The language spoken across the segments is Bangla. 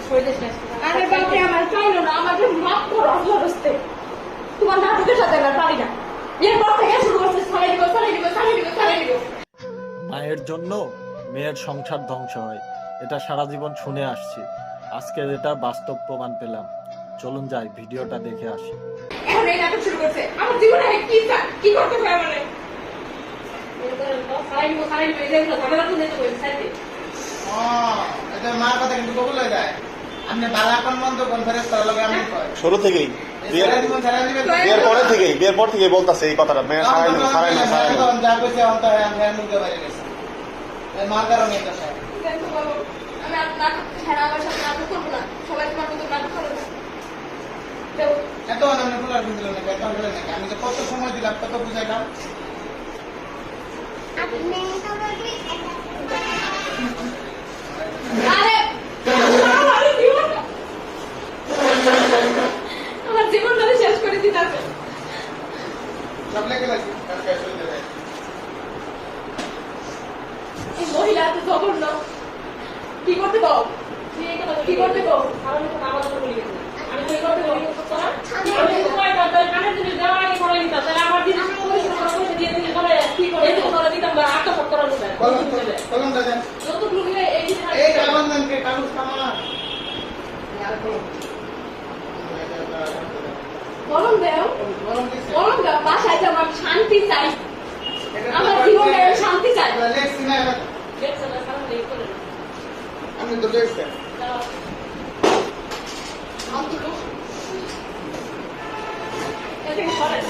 আরে বাপরে আমার চাইলো না, আমাকে মাফ করো আল্লাহর রাস্তে। তোমার নাটকের সাথে না পারি না। এরপর থেকে শুরু করছে ছাড়াই দিব, ছাড়াই দিব, ছাড়াই দিব, ছাড়াই দিব। মায়ের জন্য মেয়ের সংসার ধ্বংস হয়, এটা সারা জীবন শুনে আসছি। আজকে এটা বাস্তব প্রমাণ পেলাম। চলুন যাই, ভিডিওটা দেখে আসি। এখন এই নাটক শুরু করছে। আমার জীবনে আমি কি করতে পারে মানে ছাড়াই দিব, ছাড়াই দিব, এগুলো ঝামেলা তো নিতে বলছে ছাড়াই দিব। এটা মার কথা কিন্তু কবুল হয়ে যায়। আপনি বালা কোন মন্দ কোন ফেরেশতার লগে আমি কয় শুরু থেকেই সারা জীবন সারা জীবন বিয়ের পর থেকেই বলতাছে এই কথাটা, মেয়ে সারাই নেব সারাই নেব সারাই নেব। যা কইছে অন্ত হয় আমি মুখে বাইরে গেছে মার কারণে এটা স্যার কিন্তু বলো, আমি আর নাটক ছাড়া আমার সাথে নাটক করবো না। সবাই তোমার মতো নাটক করো না। দেও। এত অনান্য ফুলার দিল না কত হলো নাকি আমি যে কত সময় দিলাম কত বুঝাইলাম আরে আমার জীবনটা শেষ করে দিতে হবে। সব লেগে লাগছে কালকে আসলে দেবে এই মহিলা এত জঘন্য। কি করতে দাও, কি করতে দাও? আমি তো আমার কথা বলি গেছি। আমি তো এই করতে বলি আমি তোমার কথা কানে যদি দেওয়ার আগে করে নিতাম তাহলে আমার দিন পয়সা দিয়ে দিলে পরে কি করে এই করে দিতাম বা আত্মসাৎ করার মতো কলম দাদা যত লুকিয়ে এই কাবন্ধনকে কাগজ কামা কলম দেও, কলম দিছে কলম দাও। বাসায় যাও, আমি শান্তি চাই। আমার জীবনে শান্তি চাই। লেখছি না দেখছো না সামনে এই করে না। আমি তো লেখছি দাও। আমি তো এটাকে সরাই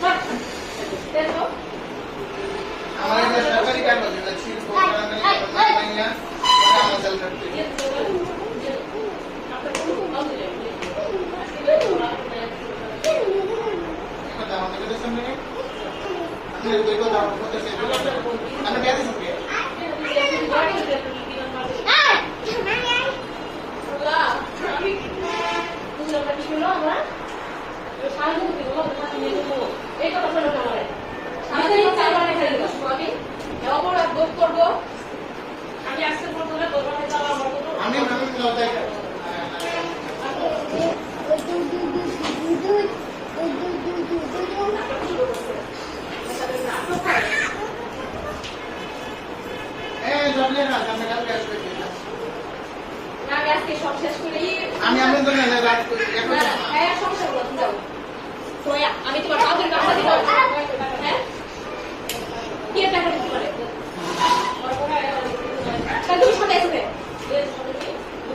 সর দেখো আমার এটা সরকারি কাগজ এটা ছিল প্রোগ্রামে মাইনা আমার চাল করতে কথা আমাকে তো শুনবে আমি দুই কথা বলতে চাই আমি কেন শুনবে অপরাধ বোধ করবো। আমি আজকে প্রথমে দোকানে যাওয়া আমার আমি লতাই আমি আজকে সব শেষ করি। আমি আমার জন্য রাত করি হ্যাঁ সংসার করতে যাও। আমি তোমার কাজের টাকা দিব। হ্যাঁ কি টাকা দিতে পারে? তুমি সাথে এসে